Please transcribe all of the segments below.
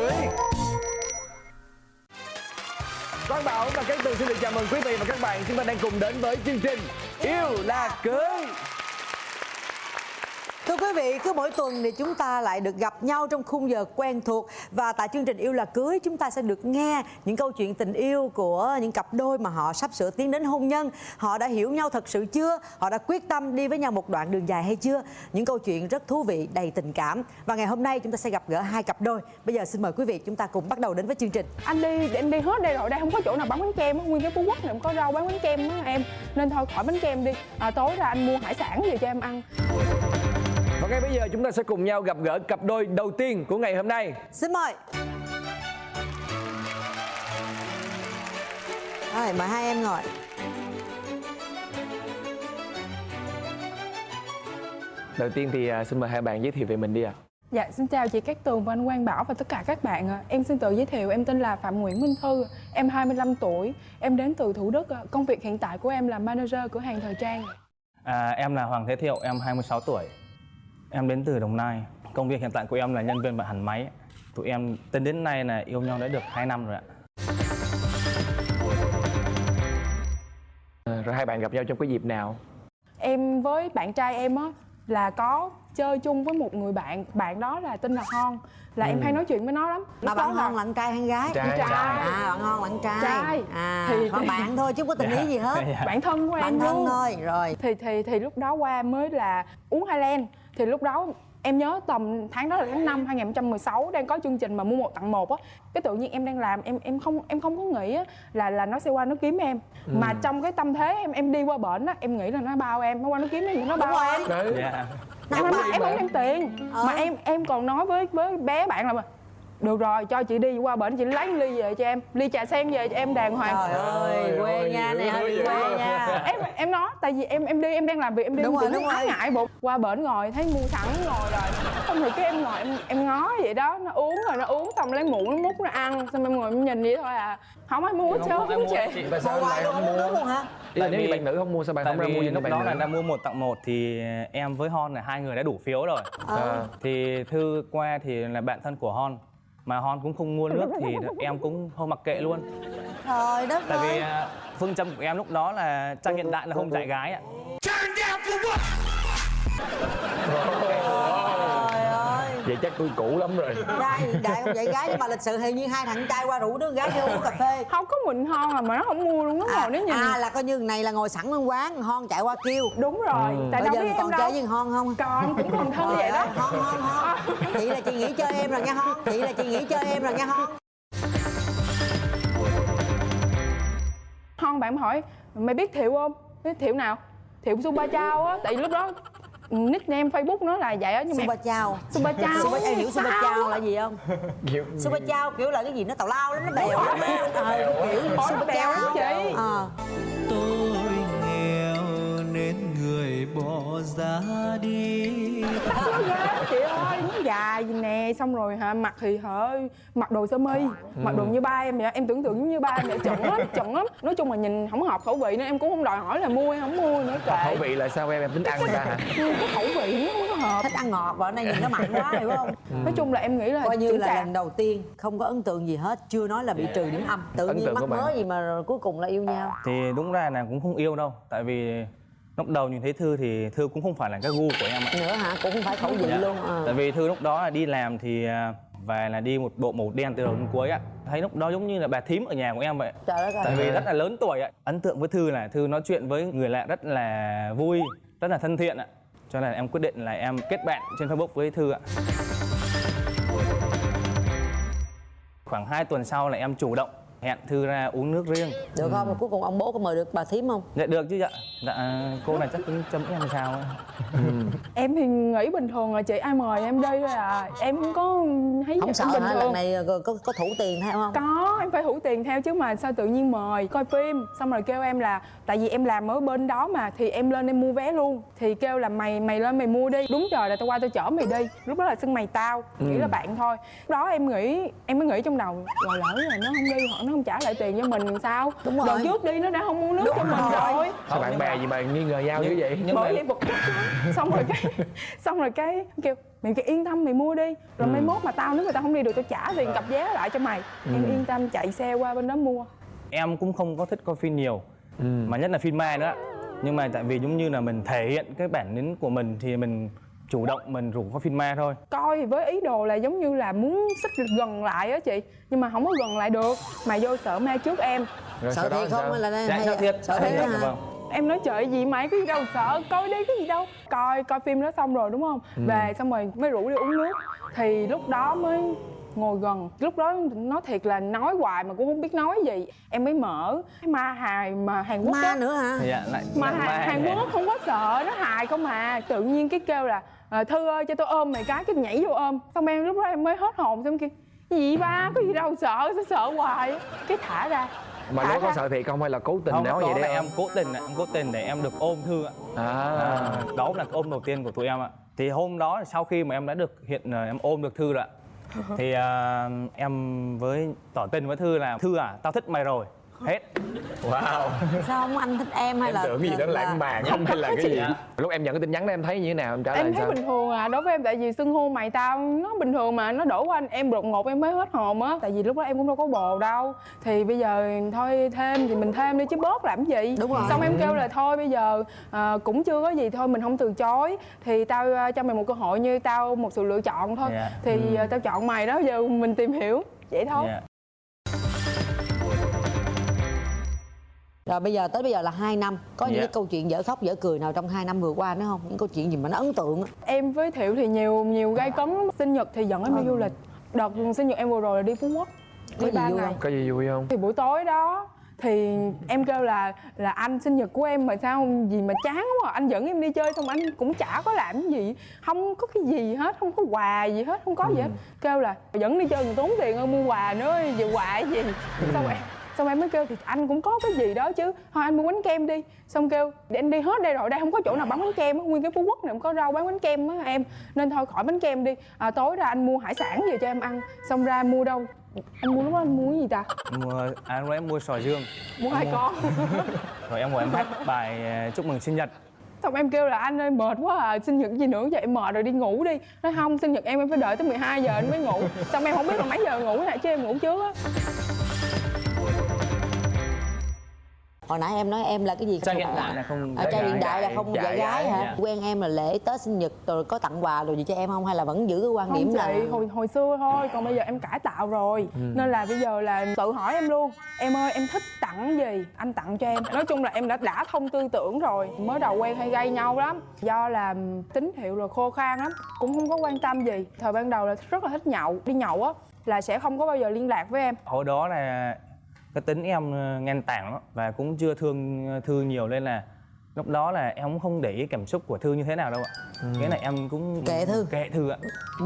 cưới. Quang Bảo và Cát Tường xin được chào mừng quý vị và các bạn. Chúng ta đang cùng đến với chương trình Yêu là cưới. Thưa quý vị, cứ mỗi tuần thì chúng ta lại được gặp nhau trong khung giờ quen thuộc. Và tại chương trình Yêu là cưới, chúng ta sẽ được nghe những câu chuyện tình yêu của những cặp đôi mà họ sắp sửa tiến đến hôn nhân. Họ đã hiểu nhau thật sự chưa? Họ đã quyết tâm đi với nhau một đoạn đường dài hay chưa? Những câu chuyện rất thú vị, đầy tình cảm. Và ngày hôm nay chúng ta sẽ gặp gỡ hai cặp đôi. Bây giờ xin mời quý vị chúng ta cùng bắt đầu đến với chương trình. Anh đi, em đi hết đây rồi, đây không có chỗ nào bán bánh kem. Nguyên cái Phú Quốc này không có rau bán bánh kem đó em. Nên thôi khỏi bánh kem đi. Tối ra anh mua hải sản về cho em ăn. Và ngay bây giờ chúng ta sẽ cùng nhau gặp gỡ cặp đôi đầu tiên của ngày hôm nay. Xin mời. Rồi, mời hai em ngồi. Đầu tiên thì xin mời hai bạn giới thiệu về mình đi ạ. Dạ, xin chào chị Cát Tường và anh Quang Bảo và tất cả các bạn. Em xin tự giới thiệu, em tên là Phạm Nguyễn Minh Thư. Em 25 tuổi, em đến từ Thủ Đức. Công việc hiện tại của em là manager cửa hàng thời trang. Em là Hoàng Thế Thiệu, em 26 tuổi. Em đến từ Đồng Nai. Công việc hiện tại của em là nhân viên vận hành máy. Tụi em tính đến nay là yêu nhau đã được 2 năm rồi ạ. Rồi hai bạn gặp nhau trong cái dịp nào? Em với bạn trai em á là có chơi chung với một người bạn. Bạn đó là tên là Hon. Là em hay nói chuyện với nó lắm. Mà bạn Hon là bạn trai hay gái? Trai. Bạn Hon bạn trai. Thì bạn thôi chứ không có tình ý gì hết. Bạn thân của em Bạn thân luôn. thôi. Rồi. Thì lúc đó qua mới là uống Highland. Thì lúc đó em nhớ tầm tháng đó là tháng 5 2016, đang có chương trình mà mua 1 tặng 1 á. Cái tự nhiên em đang làm, em không có nghĩ á là nó sẽ qua nó kiếm em. Mà trong cái tâm thế em đi qua bển á, em nghĩ là nó bao em, nó qua nó kiếm em thì nó bao em. Dạ. Em không đem tiền. Mà em còn nói với bé bạn là được rồi, cho chị đi qua bển, chị lấy ly về cho em, ly trà sen về cho em đàng hoàng. Trời ơi, quê nha, này hơi quê nha. Em nói, tại vì em đi, em đang làm việc, em đi, Đúng em rồi, cũng ái ngại bụng. Qua bển ngồi, thấy mua sẵn ngồi rồi. Xong rồi cái em ngồi, em ngó vậy đó, nó uống rồi nó uống, xong lấy muỗng, nó múc, nó ăn. Xong em ngồi em nhìn vậy thôi à. Không ai mua hết trơn chị. Tại sao Hoài lại luôn, không không mua? nước luôn hả? Là nếu như bạn nữ không mua sao bạn Tại không ra mua vì những lúc bạn đó nữ? là đã mua 1 tặng 1 thì em với Hon là hai người đã đủ phiếu rồi. Thì Thư qua thì là bạn thân của Hon. Mà Hon cũng không mua nước thì em cũng không mặc kệ luôn. Trời đất Tại vì ơi. phương châm của em lúc đó là trang hiện đại là không dạy gái ạ. Trời ơi. Vậy chắc tôi cũ lắm rồi. Trai hiện đại không vậy gái, nhưng mà lịch sự hình như hai thằng trai qua rủ đứa gái đi uống cà phê. Không có mình Hon mà nó không mua luôn, nó ngồi nó nhìn. Là coi như này là ngồi sẵn bên quán, Hon chạy qua kêu. Đúng rồi, tại Bây đâu giờ biết em còn đâu. chơi với Hon không? Còn cũng còn thân vậy đó. Hon. Chị là chị nghĩ chơi em rồi nha Hon. Chị là chị nghĩ chơi em rồi nha Hon. Hon bạn hỏi, mày biết Thiệu không? Biết Thiệu nào? Thiệu Super Chao á, tại vì lúc đó nickname Facebook nó là vậy á, nhưng mà Super Chao. Super Chao. Em hiểu Super Chao là gì không? Super Chao kiểu là cái gì nó tào lao lắm, nó bèo lắm. Kiểu Super bèo Chao lắm chị. Tôi nghèo nên người bỏ ra đi. Nó ghê chị ơi, nó dài gì nè, xong rồi mặt thì mặc đồ sơ mi, mặc đồ như ba em vậy, em tưởng tượng như ba em vậy, chuẩn lắm. Nói chung là nhìn không hợp khẩu vị nên em cũng không đòi hỏi là mua hay không mua nữa, kệ. Khẩu vị là sao em tính ăn ra hả? Cái khẩu vị nó không có hợp. Thích ăn ngọt và nay nhìn nó mặn quá, hiểu không? Nói chung là em nghĩ là Coi như chững là chạc. lần đầu tiên không có ấn tượng gì hết, chưa nói là bị trừ điểm âm. Tự Ấn nhiên tượng mắc của bạn. mớ gì mà rồi cuối cùng là yêu nhau. Thì đúng ra là cũng không yêu đâu. Tại vì lúc đầu nhìn thấy Thư thì Thư cũng không phải là cái gu của em ạ. Nữa hả? Cũng không phải khẩu vị Dạ. luôn. Tại vì Thư lúc đó là đi làm thì về là đi một bộ màu đen từ đầu đến cuối ạ. Thấy lúc đó giống như là bà thím ở nhà của em vậy. Trời đất ơi. Tại vì rất là lớn tuổi ạ. Ấn tượng với Thư là Thư nói chuyện với người lạ rất là vui, rất là thân thiện ạ. Cho nên là em quyết định là em kết bạn trên Facebook với Thư ạ. Khoảng 2 tuần sau là em chủ động hẹn Thư ra uống nước riêng. Được không? Rồi cuối cùng ông bố có mời được bà thím không? Dạ được chứ ạ. Dạ cô này chắc cũng chấm em sao á. Em thì nghĩ bình thường là chị ai mời em đi thôi à. Em không có thấy Không sợ bình hả? thường. Lần này có thủ tiền theo không? Có, em phải thủ tiền theo chứ mà sao tự nhiên mời coi phim. Xong rồi kêu em là, tại vì em làm ở bên đó mà, thì em lên em mua vé luôn. Thì kêu là mày lên mày mua đi. Đúng rồi là tao qua tao chở mày đi. Lúc đó là xưng mày tao, nghĩ là bạn thôi. Lúc đó em mới nghĩ trong đầu, rồi lỡ là nó không đi hoặc nó không trả lại tiền cho mình sao? Đúng rồi. Đợt trước đi nó đã không mua nước Đúng cho mình rồi. rồi. Sao bạn bè gì mà nghi ngờ nhau như vậy? Nhưng mà Bởi vậy bực tức lắm. Xong rồi cái kêu Mày kêu yên tâm mày mua đi. Rồi mai mốt mà nếu mà tao không đi được tao trả tiền cặp vé lại cho mày. Em yên tâm chạy xe qua bên đó mua. Em cũng không có thích coi phim nhiều, mà nhất là phim ma nữa. Nhưng mà tại vì giống như là mình thể hiện cái bản lĩnh của mình thì mình chủ động mình rủ coi phim ma thôi. Coi với ý đồ là giống như là muốn xích gần lại á chị, nhưng mà không có gần lại được, mà vô sợ ma trước em. Rồi Sợ sau đó thiệt sao? không hay là Dạ, sợ thiệt. Sợ thiệt Dạ, hả? vâng. Em nói trời gì mày cái gì đâu sợ, coi đi cái gì đâu. Coi phim đó xong rồi đúng không, về xong rồi mới rủ đi uống nước. Thì lúc đó mới ngồi gần, lúc đó nói thiệt là nói hoài mà cũng không biết nói gì. Em mới mở cái ma hài mà Hàn Quốc Ma á. nữa hả? Dạ, lại Mà lại Hàn Quốc không có sợ, nó hài không mà. Tự nhiên cái kêu là Thư ơi cho tôi ôm mày cái nhảy vô ôm. Xong em lúc đó em mới hết hồn, xong kêu gì ba có gì đâu sợ, sao sợ hoài. Cái thả ra. Mà nó có sợ thiệt không hay là cố tình không, nói đó vậy là đấy? em cố tình để em được ôm Thư ạ. Đó là ôm đầu tiên của tụi em ạ. Thì hôm đó sau khi mà em đã được em ôm được Thư rồi ạ, thì em tỏ tình với Thư là Thư à, tao thích mày rồi. Hết. Wow. Sao không anh thích em hay Em là tưởng cái gì đó lãng mạn không hay là cái gì? Lúc em nhận cái tin nhắn đó em thấy như thế nào, em trả lời Em thấy sao? bình thường à, đối với em tại vì xưng hô mày tao nó bình thường mà, nó đổ qua anh em đột ngột em mới hết hồn á. Tại vì lúc đó em cũng đâu có bồ đâu, thì bây giờ thôi thêm thì mình thêm đi chứ bớt làm cái gì. Đúng rồi. Xong em kêu là thôi bây giờ cũng chưa có gì, thôi mình không từ chối, thì tao cho mày một cơ hội, như tao một sự lựa chọn thôi. Dạ. Thì tao chọn mày đó, giờ mình tìm hiểu vậy thôi. Dạ. Rồi bây giờ là 2 năm. Có những Dạ. cái câu chuyện dở khóc dở cười nào trong 2 năm vừa qua nữa không? Những câu chuyện gì mà nó ấn tượng á? Em với Thiệu thì nhiều gay cấn lắm. Sinh nhật thì dẫn em đi du lịch. Đợt sinh nhật em vừa rồi là đi Phú Quốc. Có Đi gì 3 vui ngày. không? Có gì vui không? Thì buổi tối đó thì em kêu là anh sinh nhật của em mà sao gì mà chán quá, anh dẫn em đi chơi xong anh cũng chả có làm cái gì, không có cái gì hết, không có quà gì hết, không có gì hết. Kêu là dẫn đi chơi còn tốn tiền hơn mua quà nữa, giờ quà gì. Xong em mới kêu thì anh cũng có cái gì đó chứ, thôi anh mua bánh kem đi. Xong kêu để anh đi hết đây rồi, đây không có chỗ nào bán bánh kem á, nguyên cái Phú Quốc này không có rau bán bánh kem á em, nên thôi khỏi bánh kem đi. Tối ra anh mua hải sản về cho em ăn. Xong ra mua đâu, anh mua lúc đó anh mua cái gì ta? Lúc đó em mua sò dương. Mua 2 con. Rồi em ngồi em hát bài chúc mừng sinh nhật. Xong em kêu là anh ơi mệt quá à, sinh nhật gì nữa, vậy em mệt rồi đi ngủ đi. Nói không, sinh nhật em phải đợi tới 12 giờ anh mới ngủ. Xong em không biết là mấy giờ ngủ lại chứ em ngủ trước á. Hồi nãy em nói em là cái gì? Trai hiện đại là không. Trai hiện đại là không Dạ, dạy gái dạ, hả? dạ. Quen em là lễ Tết sinh nhật rồi có tặng quà rồi gì cho em không? Hay là vẫn giữ cái quan Không điểm chị, là hồi xưa thôi, còn bây giờ em cải tạo rồi. Nên là bây giờ là tự hỏi em luôn, em ơi em thích tặng gì anh tặng cho em. Nói chung là em đã thông tư tưởng rồi. Mới đầu quen hay gây nhau lắm, do là tín hiệu rồi khô khan lắm, cũng không có quan tâm gì. Thời ban đầu là rất là thích nhậu, đi nhậu á là sẽ không có bao giờ liên lạc với em. Hồi đó là cái tính em ngang tàng lắm và cũng chưa thương Thư nhiều, nên là lúc đó là em cũng không để ý cảm xúc của Thư như thế nào đâu ạ. Cái này em cũng Kệ Thư ạ.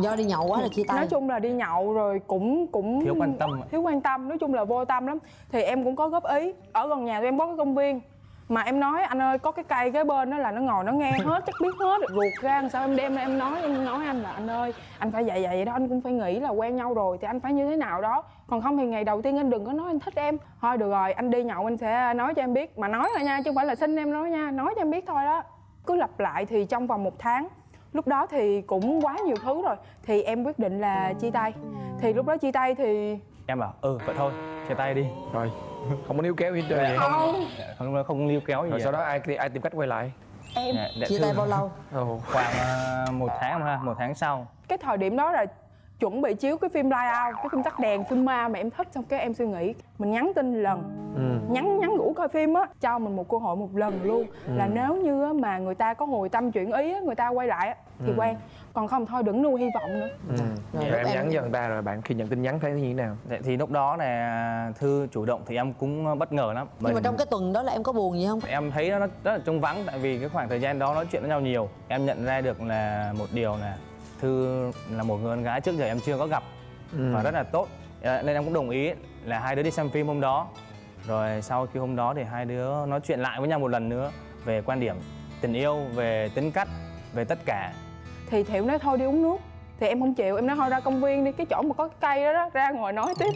do đi nhậu quá là chia tay? Nói chung là đi nhậu rồi cũng Thiếu quan tâm ạ. thiếu quan tâm, nói chung là vô tâm lắm. Thì em cũng có góp ý, ở gần nhà tụi em có cái công viên mà em nói anh ơi có cái cây kế bên đó là nó ngồi nó nghe hết, chắc biết hết, ruột ra làm sao em đem ra em nói anh là anh ơi anh phải vậy đó, anh cũng phải nghĩ là quen nhau rồi thì anh phải như thế nào đó, còn không thì ngày đầu tiên anh đừng có nói anh thích em. Thôi được rồi, anh đi nhậu anh sẽ nói cho em biết, mà nói thôi nha chứ không phải là xin em nói nha, nói cho em biết thôi đó. Cứ lặp lại thì trong vòng 1 tháng. Lúc đó thì cũng quá nhiều thứ rồi thì em quyết định là chia tay. Thì lúc đó chia tay thì Em bảo vậy thôi, chia tay đi. Rồi không có níu kéo gì hết trơn vậy? Không níu kéo gì. Rồi sau đó ai tìm cách quay lại? em Chia tay bao lâu? Khoảng 1 tháng ha, 1 tháng sau. cái thời điểm đó là chuẩn bị chiếu cái phim Light Out, cái phim tắt đèn, phim ma mà em thích. Xong cái em suy nghĩ mình nhắn tin lần, nhắn rủ coi phim á, cho mình một cơ hội một lần luôn. Là nếu như á, mà người ta có hồi tâm chuyển ý á, người ta quay lại á, thì quen, còn không thôi đừng nuôi hy vọng nữa. Rồi em nhắn cho người ta rồi bạn khi nhận tin nhắn thấy như thế nào? Thì lúc đó là Thư chủ động thì em cũng bất ngờ lắm. Nhưng mà trong cái tuần đó là em có buồn gì không? Em thấy nó rất là trống vắng, tại vì cái khoảng thời gian đó nói chuyện với nhau nhiều. Em nhận ra được là một điều là Thư là một người con gái trước giờ em chưa có gặp và rất là tốt, nên em cũng đồng ý là hai đứa đi xem phim hôm đó. Rồi sau khi hôm đó thì hai đứa nói chuyện lại với nhau một lần nữa về quan điểm tình yêu, về tính cách, về tất cả. Thì Thiệu nói thôi đi uống nước, thì em không chịu, em nói thôi ra công viên đi, cái chỗ mà có cái cây đó, ra ngồi nói tiếp.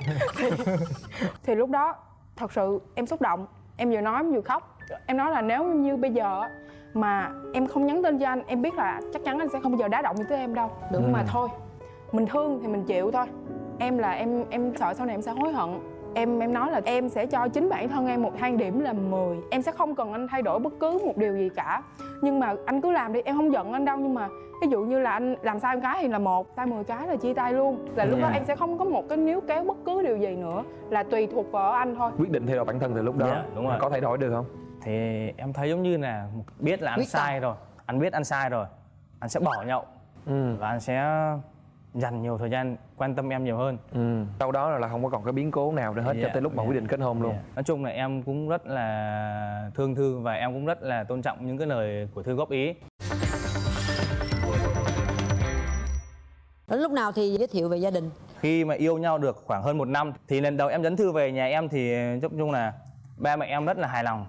Thì lúc đó thật sự em xúc động, em vừa nói em vừa khóc. Em nói là nếu như bây giờ mà em không nhắn tin cho anh, em biết là chắc chắn anh sẽ không bao giờ đá động tới em đâu. Nhưng mà thôi, mình thương thì mình chịu thôi. Em là em sợ sau này em sẽ hối hận. Em nói là em sẽ cho chính bản thân em một thang điểm là 10. Em sẽ không cần anh thay đổi bất cứ một điều gì cả. Nhưng mà anh cứ làm đi, em không giận anh đâu. Nhưng mà ví dụ như là anh làm sai một cái thì là 1, sai 10 cái là chia tay luôn. Là lúc đó em sẽ không có một cái níu kéo bất cứ điều gì nữa. Là tùy thuộc vào anh thôi. Quyết định thay đổi bản thân từ lúc đó. Dạ, đúng rồi. Có thay đổi được không? Thì em thấy giống như là biết là anh sai rồi, anh biết anh sai rồi, anh sẽ bỏ nhậu và anh sẽ dành nhiều thời gian quan tâm em nhiều hơn. Sau đó là không có còn cái biến cố nào nữa hết cho tới lúc mà quyết định kết hôn luôn. Nói chung là em cũng rất là thương Thư và em cũng rất là tôn trọng những cái lời của Thư góp ý. Đến lúc nào thì giới thiệu về gia đình? Khi mà yêu nhau được khoảng hơn 1 năm thì lần đầu em dẫn Thư về nhà em thì nói chung là ba mẹ em rất là hài lòng.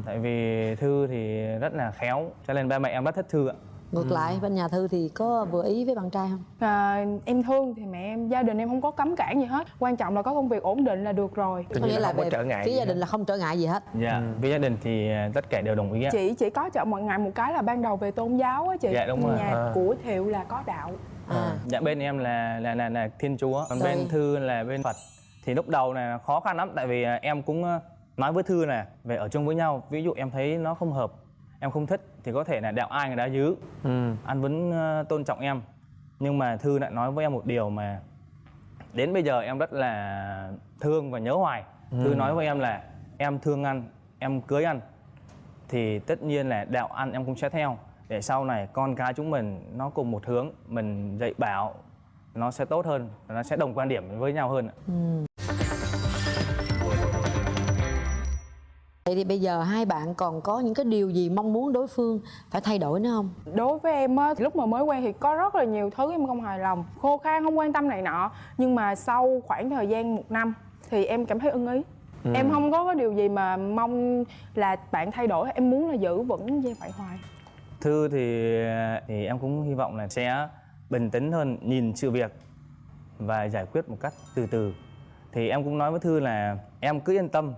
Tại vì Thư thì rất là khéo cho nên ba mẹ em rất thích Thư ạ. Ngược lại bên nhà Thư thì có vừa ý với bạn trai không? Em thương thì mẹ em, gia đình em không có cấm cản gì hết. Quan trọng là có công việc ổn định là được rồi. Có nghĩa là không có về trở ngại phía gì gia đình hết. là không trở ngại gì hết. Dạ, với gia đình thì tất cả đều đồng ý ạ. Chị chỉ có chọn mọi ngày một cái là ban đầu về tôn giáo á chị. Dạ, đúng rồi. Nhà của Thiệu là có đạo. Dạ bên em là Thiên Chúa, còn Rồi. bên Thư là bên Phật. Thì lúc đầu là khó khăn lắm tại vì em cũng nói với Thư là về ở chung với nhau, ví dụ em thấy nó không hợp, em không thích thì có thể là đạo ai người đã dứ. Anh vẫn tôn trọng em. Nhưng mà Thư lại nói với em một điều mà đến bây giờ em rất là thương và nhớ hoài. Thư nói với em là em thương anh, em cưới anh thì tất nhiên là đạo anh em cũng sẽ theo. Để sau này con cái chúng mình nó cùng một hướng, mình dạy bảo nó sẽ tốt hơn, nó sẽ đồng quan điểm với nhau hơn. Vậy thì bây giờ hai bạn còn có những cái điều gì mong muốn đối phương phải thay đổi nữa không? Đối với em á, lúc mà mới quen thì có rất là nhiều thứ em không hài lòng, khô khan, không quan tâm này nọ. Nhưng mà sau khoảng thời gian 1 năm thì em cảm thấy ưng ý. Em không có điều gì mà mong là bạn thay đổi, em muốn là giữ vững như vậy hoài. Thư thì em cũng hy vọng là sẽ bình tĩnh hơn, nhìn sự việc và giải quyết một cách từ từ. Thì em cũng nói với Thư là em cứ yên tâm,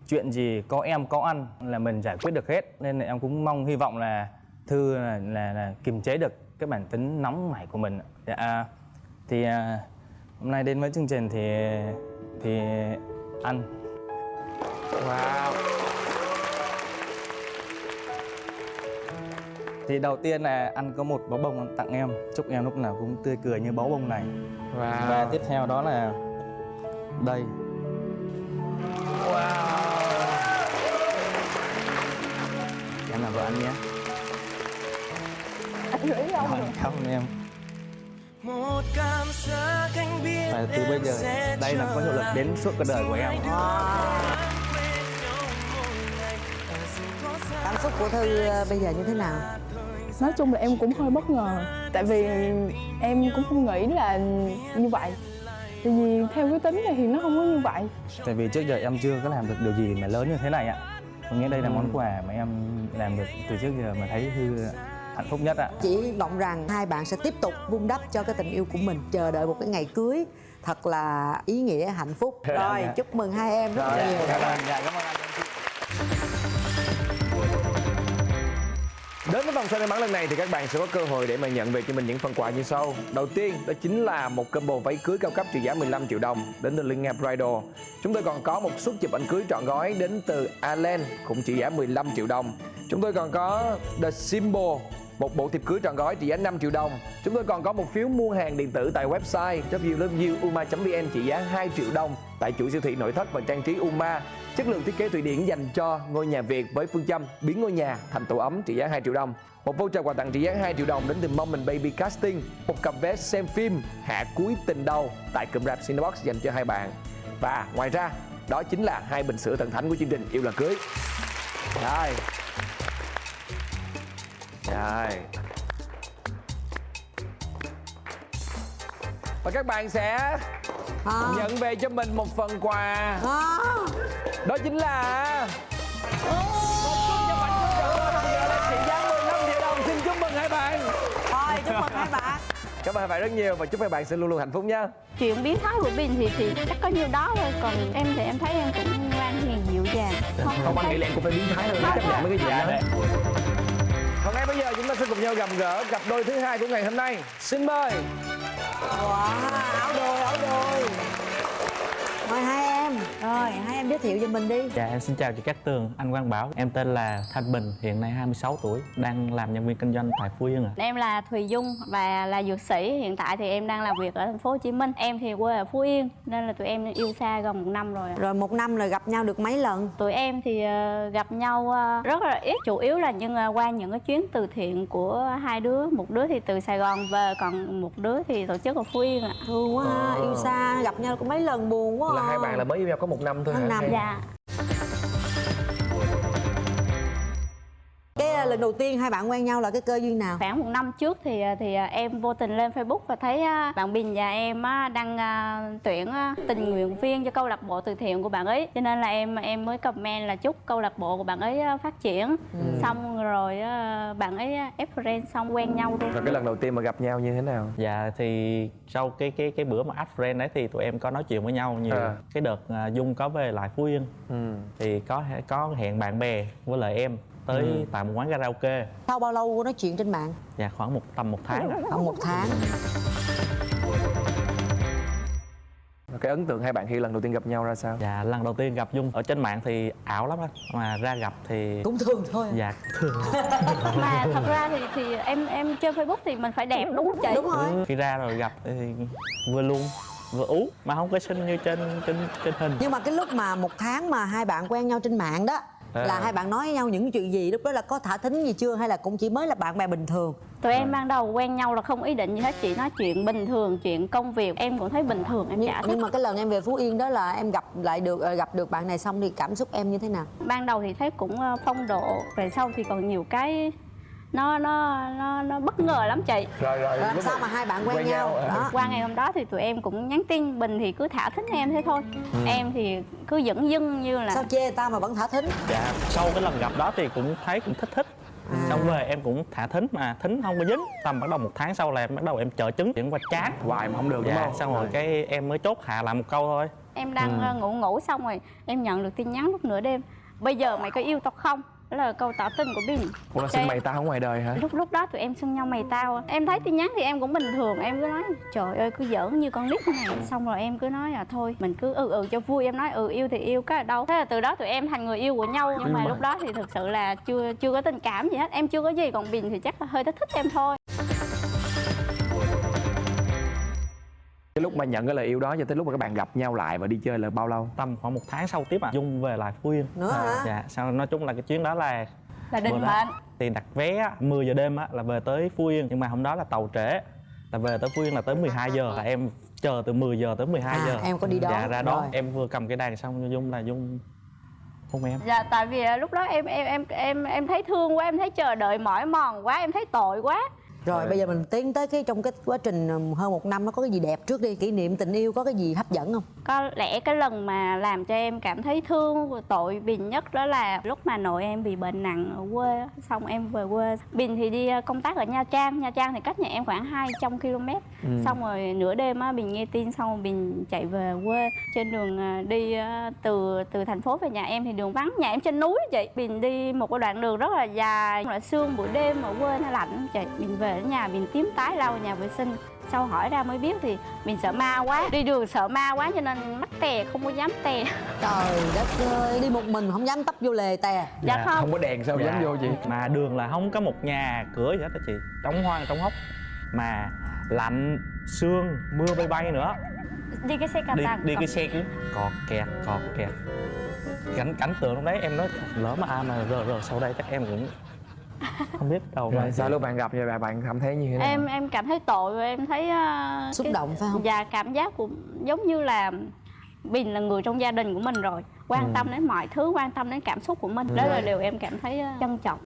chuyện gì có em có anh là mình giải quyết được hết. Nên là em cũng mong hy vọng là Thư là kiềm chế được cái bản tính nóng nảy của mình. Dạ, thì hôm nay đến với chương trình thì anh. Wow. Thì đầu tiên là anh có một bó bông anh tặng em, chúc em lúc nào cũng tươi cười như bó bông này. Và tiếp theo đó là đây. Em là vợ anh nhé. Anh nghĩ không? Cảm ơn em. Và từ bây giờ đây là có hiệu lực đến suốt cuộc đời của em. Cảm xúc của Thư bây giờ như thế nào? Nói chung là em cũng hơi bất ngờ. Tại vì em cũng không nghĩ là như vậy. Tại vì theo cái tính này thì nó không có như vậy. Tại vì trước giờ em chưa có làm được điều gì mà lớn như thế này ạ. Có nghĩa đây là món quà mà em làm được từ trước giờ mà thấy Thư hạnh phúc nhất ạ. Chỉ hy vọng rằng hai bạn sẽ tiếp tục vun đắp cho cái tình yêu của mình, chờ đợi một cái ngày cưới thật là ý nghĩa, hạnh phúc. Rồi, chúc mừng hai em rất là nhiều. Cảm ơn anh. Đến với vòng xoay may mắn lần này thì các bạn sẽ có cơ hội để mà nhận về cho mình những phần quà như sau. Đầu tiên đó chính là một combo váy cưới cao cấp trị giá 15 triệu đồng đến từ Linh Nga Bridal. Chúng tôi còn có một suất chụp ảnh cưới trọn gói đến từ Allen cũng trị giá 15 triệu đồng. Chúng tôi còn có The Symbol, một bộ thiệp cưới trọn gói trị giá 5 triệu đồng. Chúng tôi còn có một phiếu mua hàng điện tử tại website www.uma.vn trị giá 2 triệu đồng tại chuỗi siêu thị nội thất và trang trí Uma. Chất lượng thiết kế Thụy Điển dành cho ngôi nhà Việt với phương châm biến ngôi nhà thành tổ ấm trị giá 2 triệu đồng. Một voucher quà tặng trị giá 2 triệu đồng đến từ Moment Baby Casting. Một cặp vé xem phim Hạ Cuối Tình Đầu tại cụm rạp Cinebox dành cho hai bạn. Và ngoài ra đó chính là 2 bình sữa thần thánh của chương trình Yêu Là Cưới. Rồi. Và các bạn sẽ nhận về cho mình một phần quà. Đó chính là một suất nhập ảnh cưới trị giá 15 triệu đồng. Xin chúc mừng hai bạn. Thôi, chúc mừng hai bạn. Cảm ơn hai bạn rất nhiều và chúc hai bạn sẽ luôn luôn hạnh phúc nhé. Chuyện biến thái của Bình thì chắc có nhiêu đó thôi. Còn em thì em thấy em cũng ngoan hiền dịu dàng. Không, anh nghĩ là em cũng phải biến thái hơn để chấp nhận mấy cái gì đó. Còn ngay bây giờ chúng ta sẽ cùng nhau gặp gỡ cặp đôi thứ hai của ngày hôm nay. Xin mời. Wow, áo đôi. Mời hai em. Rồi, hai em giới thiệu cho mình đi. Dạ em xin chào chị Cát Tường, anh Quang Bảo. Em tên là Thanh Bình, hiện nay 26 tuổi, đang làm nhân viên kinh doanh tại Phú Yên ạ. Em là Thùy Dung và là dược sĩ. Hiện tại thì em đang làm việc ở thành phố Hồ Chí Minh. Em thì quê ở Phú Yên nên là tụi em yêu xa gần 1 năm rồi. Rồi 1 năm rồi gặp nhau được mấy lần? Tụi em thì gặp nhau rất là ít, chủ yếu là qua những cái chuyến từ thiện của hai đứa. Một đứa thì từ Sài Gòn về, còn một đứa thì tổ chức ở Phú Yên ạ. Thương quá ha, yêu xa gặp nhau có mấy lần buồn quá. Là hai bạn là mới yêu nhau có 1 năm thôi hả? 1 năm. Dạ. Cái lần đầu tiên hai bạn quen nhau là cái cơ duyên nào? Khoảng 1 năm trước thì em vô tình lên Facebook và thấy bạn Bình và em đăng tuyển tình nguyện viên cho câu lạc bộ từ thiện của bạn ấy, cho nên là em mới comment là chúc câu lạc bộ của bạn ấy phát triển. Xong rồi bạn ấy add friend xong quen nhau luôn. Rồi cái lần đầu tiên mà gặp nhau như thế nào? Dạ thì sau cái bữa mà add friend đấy thì tụi em có nói chuyện với nhau nhiều. Cái đợt Dung có về lại Phú Yên thì có hẹn bạn bè với lại em tới tại một quán karaoke. Sau bao lâu nói chuyện trên mạng? Dạ khoảng tầm 1 tháng. Khoảng 1 tháng. Rồi cái ấn tượng hai bạn khi lần đầu tiên gặp nhau ra sao? Dạ lần đầu tiên gặp Dung ở trên mạng thì ảo lắm á, mà ra gặp thì Cũng thường thôi. dạ thường. Mà thật ra thì em trên Facebook thì mình phải đẹp đúng không chị? Đúng rồi. Khi ra rồi gặp thì vừa luôn vừa ú mà không có xinh như trên hình. Nhưng mà cái lúc mà 1 tháng mà hai bạn quen nhau trên mạng đó là hai bạn nói với nhau những chuyện gì? Lúc đó là có thả thính gì chưa hay là cũng chỉ mới là bạn bè bình thường? Tụi em ban đầu quen nhau là không ý định gì hết, chị nói chuyện bình thường, chuyện công việc em cũng thấy bình thường, em chả thích. Nhưng mà cái lần em về Phú Yên đó là em gặp được bạn này xong thì cảm xúc em như thế nào? Ban đầu thì thấy cũng phong độ, về sau thì còn nhiều cái nó bất ngờ lắm chị. Rồi Làm sao mà hai bạn quen nhau? Đó. Qua ngày hôm đó thì tụi em cũng nhắn tin, Bình thì cứ thả thính em thế thôi. Em thì cứ dửng dưng như là Sao chê ta mà vẫn thả thính? Dạ sau cái lần gặp đó thì cũng thấy cũng thích. Xong về em cũng thả thính mà thính không có dính. Tầm bắt đầu 1 tháng sau là bắt đầu em chợ trứng chuyển qua chán hoài mà không được đúng dạ, không? xong rồi cái em mới chốt hạ lại một câu thôi. em đang ngủ xong rồi em nhận được tin nhắn lúc nửa đêm: bây giờ mày có yêu tao không? Đó là câu tỏ tình của Bình. Ủa là xưng mày tao ở ngoài đời hả? Lúc đó tụi em xưng nhau mày tao. Em thấy tin nhắn thì em cũng bình thường, em cứ nói trời ơi cứ giỡn như con nít này. Xong rồi em cứ nói là thôi mình cứ cho vui. Em nói yêu thì yêu, có ở đâu. Thế là từ đó tụi em thành người yêu của nhau. Nhưng mà lúc đó thì thực sự là chưa có tình cảm gì hết. Em chưa có gì, còn Bình thì chắc là hơi thích em thôi. Cái lúc mà nhận cái lời yêu đó cho tới lúc mà các bạn gặp nhau lại và đi chơi là bao lâu? Tầm khoảng 1 tháng sau tiếp Dung về lại Phú Yên Nữa hả? Dạ sau nói chung là cái chuyến đó là Định bữa đó mệnh. thì đặt vé 10 giờ đêm là về tới Phú Yên, nhưng mà hôm đó là tàu trễ, là về tới Phú Yên là tới 12 giờ, là em chờ từ 10 giờ tới 12 giờ. Em có đi đón. Dạ ra đó Rồi. em vừa cầm cái đàn xong Dung hôn em. Dạ tại vì lúc đó em thấy thương quá, em thấy chờ đợi mỏi mòn quá, em thấy tội quá. Rồi bây giờ mình tiến tới trong cái quá trình hơn 1 năm nó có cái gì đẹp trước đi. Kỷ niệm tình yêu có cái gì hấp dẫn không? Có lẽ cái lần mà làm cho em cảm thấy thương và tội Bình nhất đó là lúc mà nội em bị bệnh nặng ở quê, xong em về quê. Bình thì đi công tác ở Nha Trang thì cách nhà em khoảng 200 km. Xong rồi nửa đêm Bình nghe tin xong rồi Bình chạy về quê. Trên đường đi từ thành phố về nhà em thì đường vắng, nhà em trên núi chị. Bình đi một cái đoạn đường rất là dài, là sương buổi đêm ở quê nó lạnh chị. Bình về đến nhà Bình tím tái lau nhà vệ sinh, sau hỏi ra mới biết thì mình sợ ma quá, đi đường sợ ma quá cho nên mắc tè, không có dám tè. Trời đất ơi, đi một mình không dám tấp vô lề tè. Dạ không. Không có đèn sao dám vô chị? Mà đường là không có một nhà cửa gì hết đó chị, trống hoang trống hốc, mà lạnh sương mưa bay bay nữa. Đi cái xe cà tàng. Đi cái xe cứ cọt kẹt. Cảnh tượng lúc đấy em nói lỡ mà ai mà rờ sau đây chắc em cũng không biết đâu. Rồi sao lúc bạn gặp vậy bạn cảm thấy như thế nào? Em cảm thấy tội và em thấy Xúc động phải không? Và cảm giác cũng giống như là Bình là người trong gia đình của mình rồi, quan tâm đến mọi thứ, quan tâm đến cảm xúc của mình. Đó là điều em cảm thấy trân trọng.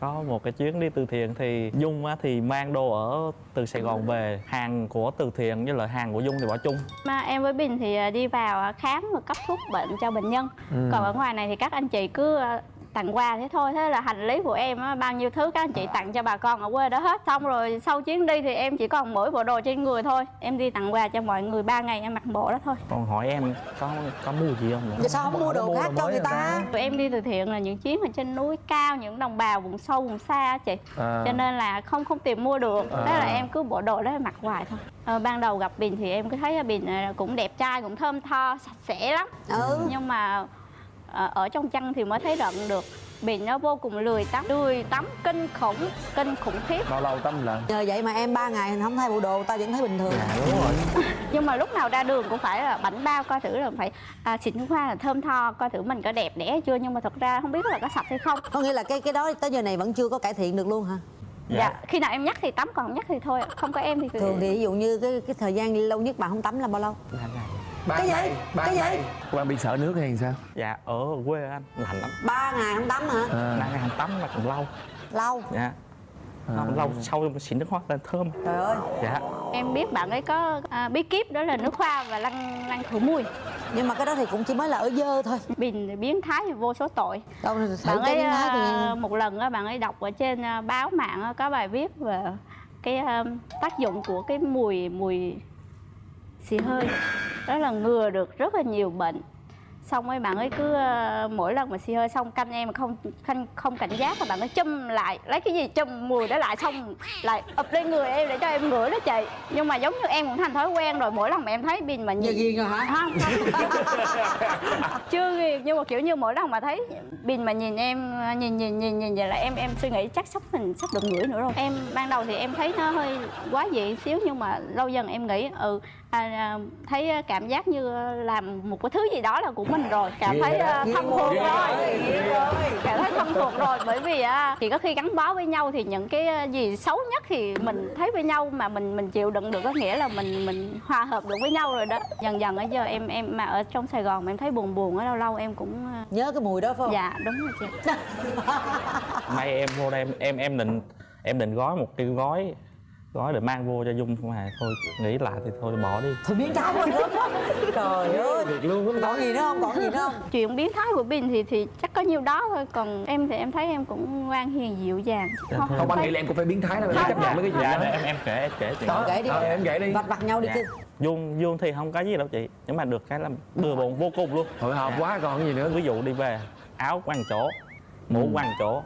Có một cái chuyến đi từ thiện thì Dung thì mang đồ ở từ Sài Gòn về, hàng của từ thiện với lại hàng của Dung thì bỏ chung. Mà em với Bình thì đi vào khám và cấp thuốc bệnh cho bệnh nhân. Còn ở ngoài này thì các anh chị cứ tặng quà thế thôi. Thế là hành lý của em á, bao nhiêu thứ các anh chị tặng cho bà con ở quê đó hết. Xong rồi sau chuyến đi thì em chỉ còn mỗi bộ đồ trên người thôi. Em đi tặng quà cho mọi người 3 ngày em mặc bộ đó thôi. Còn hỏi em có mua gì không? Vậy sao không mua đồ khác cho người ta? Tụi em đi từ thiện là những chuyến ở trên núi cao, những đồng bào vùng sâu vùng xa á chị. Cho nên là không tìm mua được. Thế là em cứ bộ đồ đó mặc hoài thôi. Ban đầu gặp Bình thì em cứ thấy Bình cũng đẹp trai, cũng thơm tho, sạch sẽ lắm. Nhưng mà ở trong chăn thì mới thấy rận được. Bình nó vô cùng lười tắm kinh khủng khiếp. Bao lâu tắm lần? Nhờ vậy mà em 3 ngày không thay bộ đồ ta vẫn thấy bình thường. Đúng rồi. Nhưng mà lúc nào ra đường cũng phải là bảnh bao coi thử là phải xịt nước hoa là thơm tho, coi thử mình có đẹp đẽ chưa, nhưng mà thật ra không biết là có sạch hay không. Có nghĩa là cái đó tới giờ này vẫn chưa có cải thiện được luôn hả? Dạ, khi nào em nhắc thì tắm, còn không nhắc thì thôi. Không có em thì Thường thì ví dụ như cái thời gian lâu nhất bạn không tắm là bao lâu? Cái gì? Cái gì? Quan bị sợ nước hay sao? Dạ ở quê anh lạnh lắm. 3 ngày không tắm hả? 3 ngày không tắm là còn lâu. Lâu. Dạ. Lâu sau xịt nước hoa lên thơm. Trời ơi. Dạ. Em biết bạn ấy có bí kíp đó là nước hoa và lăn khử mùi. Nhưng mà cái đó thì cũng chỉ mới là ở dơ thôi. Bình biến thái thì vô số tội. Đâu Bạn ấy biến thái thì... một lần bạn ấy đọc ở trên báo mạng có bài viết về cái tác dụng của cái mùi xì hơi, đó là ngừa được rất là nhiều bệnh. Xong rồi bạn ấy cứ mỗi lần mà xì hơi xong canh em không cảnh giác là bạn ấy châm lại, lấy cái gì châm mùi đó lại, xong lại ập lên người em để cho em ngửi đó chị. Nhưng mà giống như em cũng thành thói quen rồi, mỗi lần mà em thấy Bình mà nhìn ghiền rồi hả? Không. Chưa ghiền, nhưng mà kiểu như mỗi lần mà thấy Bình mà nhìn em nhìn vậy là em suy nghĩ chắc mình sắp được ngửi nữa rồi. Em ban đầu thì em thấy nó hơi quá dị xíu, nhưng mà lâu dần em nghĩ thấy cảm giác như làm một cái thứ gì đó là của mình rồi, cảm thấy thân thuộc rồi, cảm thấy thân thuộc rồi. Bởi vì thì có khi gắn bó với nhau thì những cái gì xấu nhất thì mình thấy với nhau mà mình chịu đựng được, có nghĩa là mình hòa hợp được với nhau rồi đó. Dần dần ở giờ em mà ở trong Sài Gòn mà em thấy buồn ở lâu lâu em cũng nhớ cái mùi đó phải không? Dạ đúng rồi chị. May em vô đây em định gói một cái gói để mang vô cho Dung, mà thôi nghĩ lại thì thôi bỏ đi. Thôi biến thái quá. Trời ơi. Luôn Còn gì nữa không? Còn gì nữa không? Chuyện biến thái của Bình thì chắc có nhiêu đó thôi. Còn em thì em thấy em cũng ngoan hiền dịu dàng. Không, anh nghĩ là em cũng phải biến thái đâu mới chấp nhận mấy cái chuyện đó. Em kể chuyện đó. Kể đi. Em kể đi. Vặt nhau đi chứ. Dung thì không có gì đâu chị, nhưng mà được cái là bừa bộn vô cùng luôn. Hội họp quá còn cái gì nữa. Ví dụ đi về áo quăng chỗ, mũ quăng chỗ,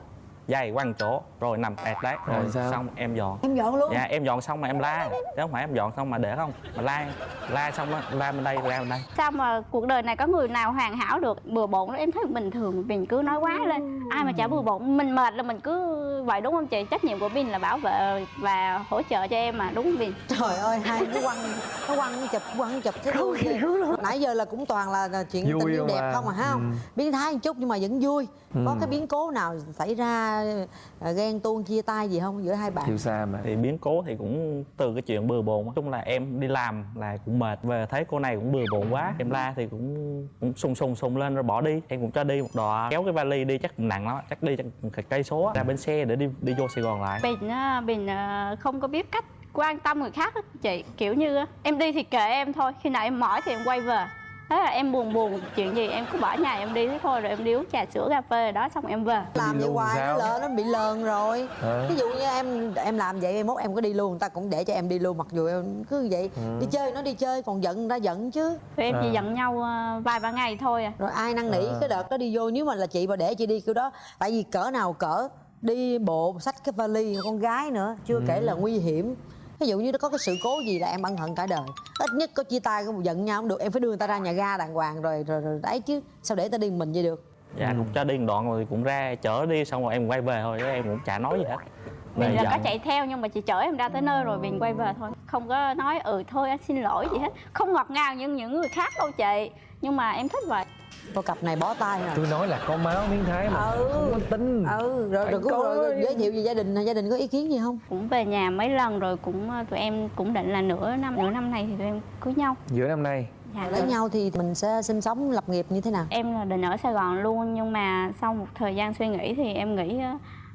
giày quăng chỗ, rồi nằm tẹt đấy, rồi xong em dọn. Em dọn luôn? Dạ em dọn xong mà em la, chứ không phải em dọn xong mà để không, mà la xong đó, la bên đây. Sao mà cuộc đời này có người nào hoàn hảo được? Bừa bộn đó em thấy bình thường, mình cứ nói quá lên. Ai mà chả bừa bộn, mình mệt là mình cứ vậy, đúng không chị? Trách nhiệm của Bình là bảo vệ và hỗ trợ cho em mà, đúng không Bình? Trời ơi, hai cái quăng chụp thế thôi. Nãy giờ là cũng toàn là chuyện vui tình yêu đẹp mà. không à, ha không? Biến thái một chút nhưng mà vẫn vui. Có cái biến cố nào xảy ra ghen tuông chia tay gì không giữa hai bạn? Yêu xa mà. Thì biến cố thì cũng từ cái chuyện bừa bộn. Nói chung là em đi làm là cũng mệt, về thấy cô này cũng bừa bộn quá, em la thì cũng sùng lên rồi bỏ đi. Em cũng cho đi một đoạn, kéo cái vali đi chắc cũng nặng lắm, chắc đi chắc cây số ra bến xe để đi vô Sài Gòn lại. Bình không có biết cách quan tâm người khác đó, chị. Kiểu như em đi thì kệ em thôi, khi nào em mỏi thì em quay về. Thế là em buồn chuyện gì em cứ bỏ nhà em đi thế thôi, rồi em đi uống trà sữa cà phê đó xong em về. Làm vậy hoài nó lợn, nó bị lờn rồi. Ví dụ như em làm vậy, mốt em có đi luôn, người ta cũng để cho em đi luôn, mặc dù em cứ vậy. Đi chơi nó đi chơi, còn giận người ta giận chứ. Tụi em chỉ giận nhau vài ba ngày thôi à. Rồi ai năn nỉ cái đợt đó đi vô, nếu mà là chị mà để chị đi kiểu đó, tại vì cỡ nào cỡ đi bộ xách cái vali, con gái nữa, chưa kể là nguy hiểm. Ví dụ như nó có cái sự cố gì là em ân hận cả đời. Ít nhất có chia tay, có giận nhau không được, em phải đưa người ta ra nhà ga đàng hoàng rồi đấy chứ. Sao để ta đi mình vậy được? Dạ cũng cho đi một đoạn rồi cũng ra chở đi, xong rồi em quay về thôi, chứ em cũng chả nói gì hết. Mình là có chạy theo nhưng mà chị chở em ra tới nơi rồi mình quay về thôi. Không có nói thôi anh xin lỗi gì hết. Không ngọt ngào như những người khác đâu chị. Nhưng mà em thích vậy. Cô cặp này bó tay hả? Tôi nói là có máu miếng thái mà không có tin. Rồi giới thiệu về gia đình có ý kiến gì không? Cũng về nhà mấy lần rồi, tụi em cũng định là nửa năm này thì tụi em cưới nhau. Giữa năm nay. Dạ, lấy nhau thì mình sẽ sinh sống lập nghiệp như thế nào? Em là định ở Sài Gòn luôn, nhưng mà sau một thời gian suy nghĩ thì em nghĩ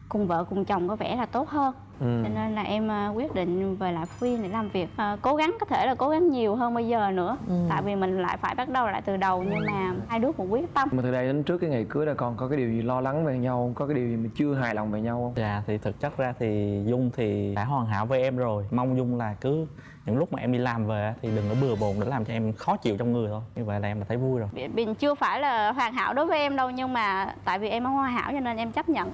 cùng vợ cùng chồng có vẻ là tốt hơn. Cho nên là em quyết định về lại Phú Yên để làm việc. Cố gắng, có thể là cố gắng nhiều hơn bây giờ nữa. Tại vì mình lại phải bắt đầu lại từ đầu, nhưng mà hai đứa cũng quyết tâm. Mà từ đây đến trước cái ngày cưới là con có cái điều gì lo lắng về nhau không? Có cái điều gì mà chưa hài lòng về nhau không? Dạ thì thực chất ra thì Dung thì đã hoàn hảo với em rồi. Mong Dung là cứ những lúc mà em đi làm về thì đừng có bừa bộn để làm cho em khó chịu trong người thôi. Như vậy là em đã thấy vui rồi. Bình chưa phải là hoàn hảo đối với em đâu, nhưng mà tại vì em không hoàn hảo cho nên em chấp nhận.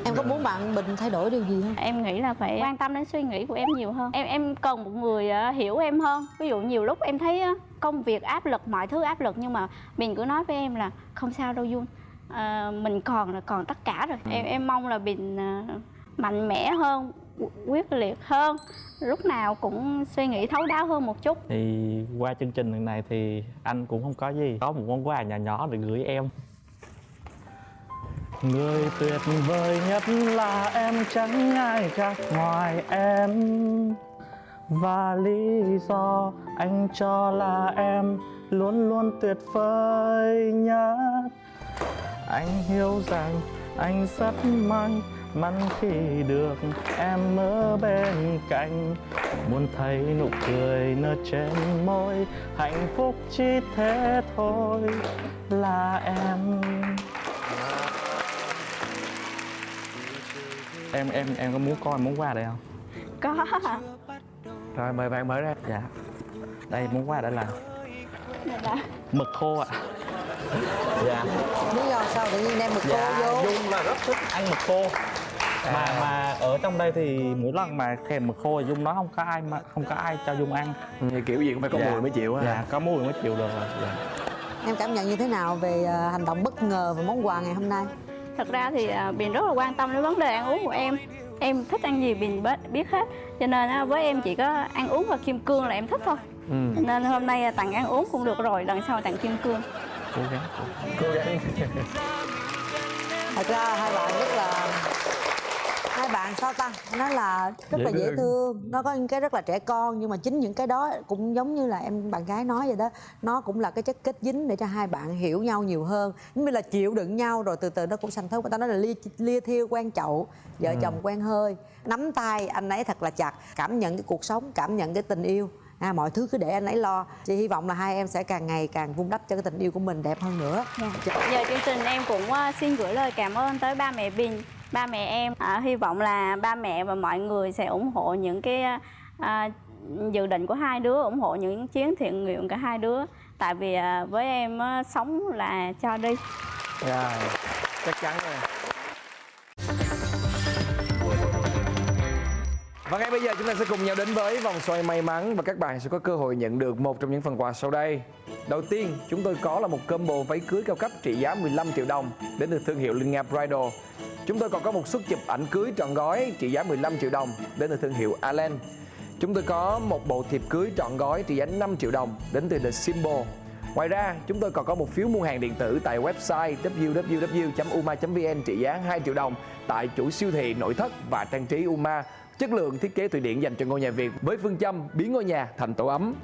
Em có muốn bạn Bình thay đổi điều gì không? Em nghĩ là phải quan tâm đến suy nghĩ của em nhiều hơn. Em cần một người hiểu em hơn. Ví dụ nhiều lúc em thấy công việc áp lực, mọi thứ áp lực, nhưng mà Bình cứ nói với em là không sao đâu Dung, mình còn tất cả rồi. Em mong là Bình mạnh mẽ hơn, quyết liệt hơn, lúc nào cũng suy nghĩ thấu đáo hơn một chút. Thì qua chương trình lần này thì anh cũng không có gì, có một món quà nhỏ nhỏ để gửi em. Người tuyệt vời nhất là em, chẳng ai khác ngoài em. Và lý do anh cho là em luôn luôn tuyệt vời nhất. Anh hiểu rằng anh rất may mắn khi được em ở bên cạnh. Muốn thấy nụ cười nở trên môi, hạnh phúc chỉ thế thôi là em. Em có muốn coi món quà đây không? Có. Rồi mời bạn mở ra. Dạ. Đây món quà đây là Dạ. mực khô ạ. Dạ. Lý do sao tự nhiên đem mực khô vô? Dung là rất thích ăn mực khô. Mà ở trong đây thì mỗi lần mà thèm mực khô thì Dung nói không có ai cho Dung ăn. Thì kiểu gì cũng phải có mùi mới chịu á. Dạ, có mùi mới chịu được rồi. Dạ. Em cảm nhận như thế nào về hành động bất ngờ và món quà ngày hôm nay? Thật ra thì Bình rất là quan tâm đến vấn đề ăn uống của em. Em thích ăn gì Bình biết hết. Cho nên với em chỉ có ăn uống và kim cương là em thích thôi. Cho nên hôm nay tặng ăn uống cũng được rồi, lần sau tặng kim cương. Cố gắng. Thật ra hai bạn sao ta, nó là rất là dễ thương, nó có những cái rất là trẻ con, nhưng mà chính những cái đó cũng giống như là em bạn gái nói vậy đó, nó cũng là cái chất kết dính để cho hai bạn hiểu nhau nhiều hơn, giống như là chịu đựng nhau rồi từ từ nó cũng thành thói. Người ta nói là lia thiêu quen chậu, vợ chồng quen hơi, nắm tay anh ấy thật là chặt, cảm nhận cái cuộc sống, cảm nhận cái tình yêu. Mọi thứ cứ để anh ấy lo. Chị hy vọng là hai em sẽ càng ngày càng vun đắp cho cái tình yêu của mình đẹp hơn nữa. Giờ chương trình em cũng xin gửi lời cảm ơn tới ba mẹ Bình, ba mẹ em. Hy vọng là ba mẹ và mọi người sẽ ủng hộ những cái dự định của hai đứa, ủng hộ những chuyến thiện nguyện của hai đứa. Tại vì với em sống là cho đi. Rồi, chắc chắn rồi. Và ngay bây giờ chúng ta sẽ cùng nhau đến với vòng xoay may mắn và các bạn sẽ có cơ hội nhận được một trong những phần quà sau đây. Đầu tiên, chúng tôi có là một combo váy cưới cao cấp trị giá 15 triệu đồng đến từ thương hiệu Linh Nga Bridal. Chúng tôi còn có một suất chụp ảnh cưới trọn gói trị giá 15 triệu đồng đến từ thương hiệu Allen. Chúng tôi có một bộ thiệp cưới trọn gói trị giá 5 triệu đồng đến từ The Symbol. Ngoài ra, chúng tôi còn có một phiếu mua hàng điện tử tại website www.uma.vn trị giá 2 triệu đồng tại chuỗi siêu thị nội thất và trang trí Uma. Chất lượng thiết kế Thụy Điển dành cho ngôi nhà Việt với phương châm biến ngôi nhà thành tổ ấm.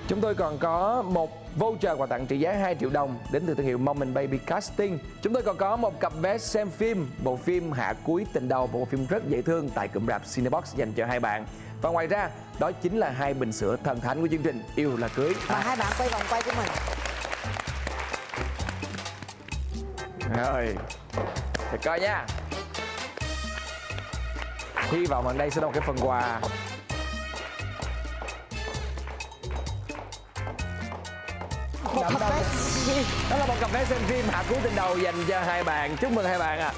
Chúng tôi còn có một voucher quà tặng trị giá 2 triệu đồng đến từ thương hiệu Mom and Baby Casting. Chúng tôi còn có một cặp vé xem phim, bộ phim Hạ Cuối Tình Đầu, một bộ phim rất dễ thương tại cụm rạp Cinebox dành cho hai bạn. Và ngoài ra, đó chính là 2 bình sữa thần thánh của chương trình Yêu Là Cưới. Và hai bạn quay vòng quay của mình. Rồi, để coi nha. Hy vọng ở đây sẽ là một cái phần quà đó là một cặp vé xem phim Hạ Cuối Tình Đầu dành cho hai bạn. Chúc mừng hai bạn ạ.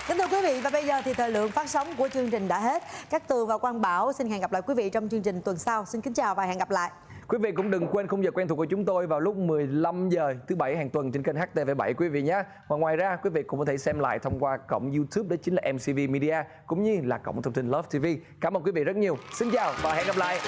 Kính thưa quý vị, và bây giờ thì thời lượng phát sóng của chương trình đã hết. Cát Tường và Quang Bảo xin hẹn gặp lại quý vị trong chương trình tuần sau. Xin kính chào và hẹn gặp lại. Quý vị cũng đừng quên khung giờ quen thuộc của chúng tôi vào lúc 15 giờ thứ Bảy hàng tuần trên kênh HTV7 quý vị nhé. Và ngoài ra, quý vị cũng có thể xem lại thông qua cổng YouTube, đó chính là MCV Media, cũng như là cổng thông tin Love TV. Cảm ơn quý vị rất nhiều. Xin chào và hẹn gặp lại.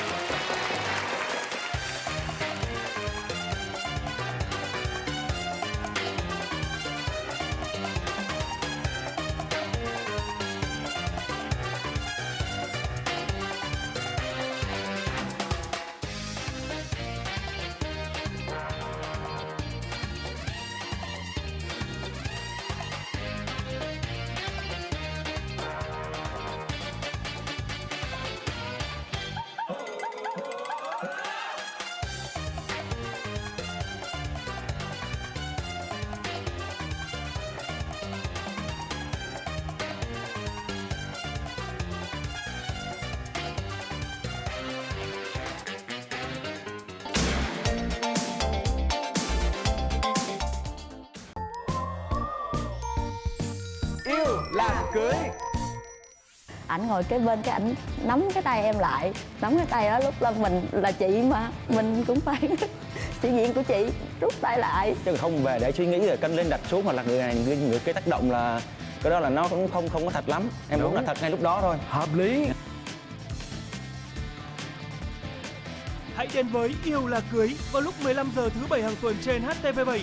cưới. Ảnh ngồi kế bên, cái ảnh nắm cái tay em lại, nắm cái tay đó, lúc là mình là chị mà mình cũng phải sĩ diện của chị, rút tay lại. Chứ không về để suy nghĩ rồi cân lên đặt xuống, hoặc là người này người cái tác động là cái đó là nó cũng không có thật lắm. Em muốn là thật ngay lúc đó thôi. Hợp lý. Hãy đến với Yêu là cưới vào lúc 15 giờ thứ 7 hàng tuần trên HTV7